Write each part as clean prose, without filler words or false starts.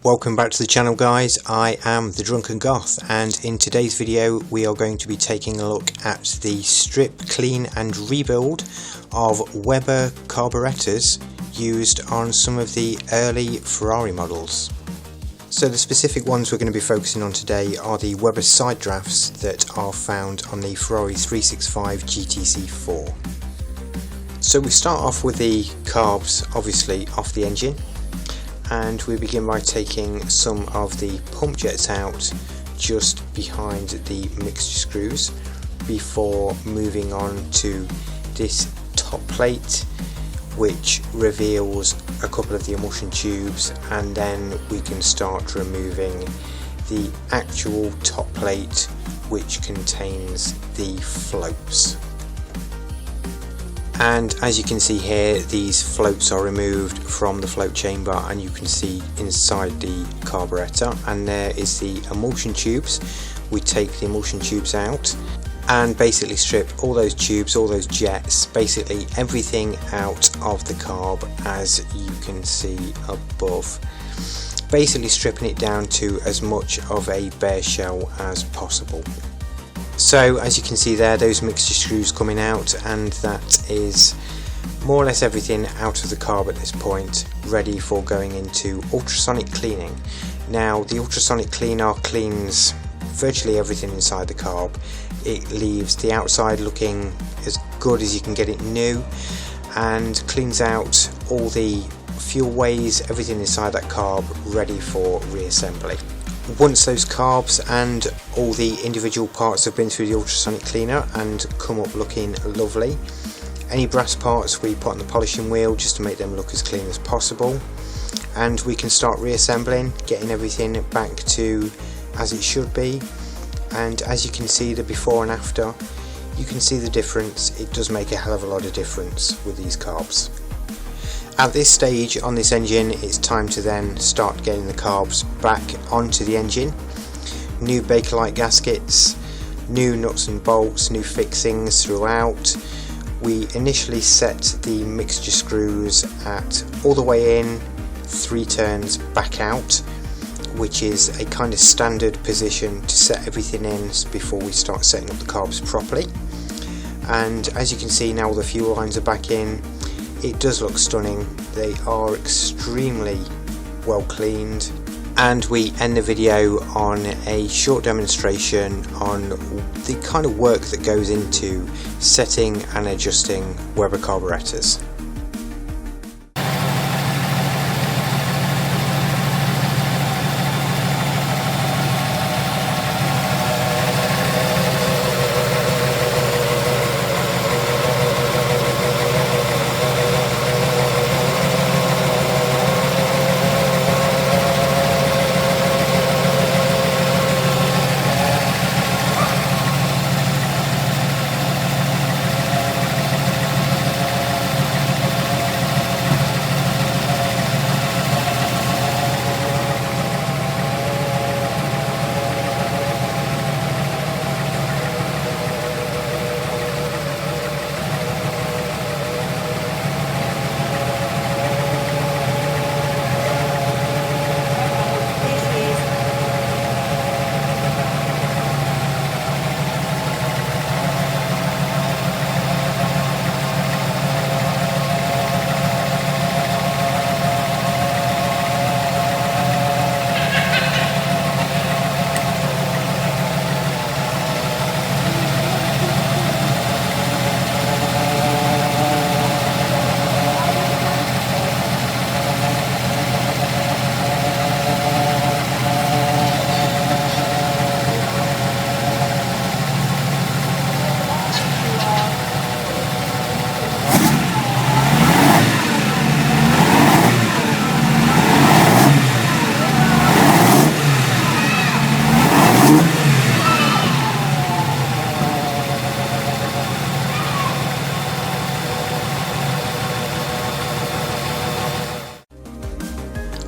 Welcome back to the channel, guys. I am the Drunken Goth, and in today's video we are going to be taking a look at the strip, clean and rebuild of Weber carburetors used on some of the early Ferrari models. So the specific ones we're going to be focusing on today are the Weber side drafts that are found on the Ferrari 365 GTC4. So we start off with the carbs, obviously, off the engine. And we begin by taking some of the pump jets out just behind the mixture screws before moving on to this top plate, which reveals a couple of the emulsion tubes, and then we can start removing the actual top plate which contains the floats. And as you can see here, these floats are removed from the float chamber, and you can see inside the carburetor, and there is the emulsion tubes. We take the emulsion tubes out and basically strip all those tubes, all those jets, basically everything out of the carb, as you can see above, basically stripping it down to as much of a bare shell as possible. So as you can see there, those mixture screws coming out, and that is more or less everything out of the carb at this point, ready for going into ultrasonic cleaning. Now the ultrasonic cleaner cleans virtually everything inside the carb. It leaves the outside looking as good as you can get it new, and cleans out all the fuel ways, everything inside that carb, ready for reassembly. Once those carbs and all the individual parts have been through the ultrasonic cleaner and come up looking lovely, any brass parts we put on the polishing wheel just to make them look as clean as possible, and we can start reassembling, getting everything back to as it should be. And as you can see, the before and after, you can see the difference. It does make a hell of a lot of difference with these carbs. At this stage on this engine, it's time to then start getting the carbs back onto the engine. New Bakelite gaskets, new nuts and bolts, new fixings throughout. We initially set the mixture screws at all the way in, 3 turns back out, which is a kind of standard position to set everything in before we start setting up the carbs properly. And as you can see now, all the fuel lines are back in. It does look stunning. They are extremely well cleaned, and we end the video on a short demonstration on the kind of work that goes into setting and adjusting Weber carburetors.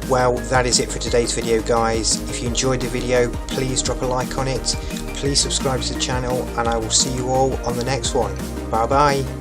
Well, that is it for today's video, guys. If you enjoyed the video, please drop a like on it, please subscribe to the channel, and I will see you all on the next one. Bye bye.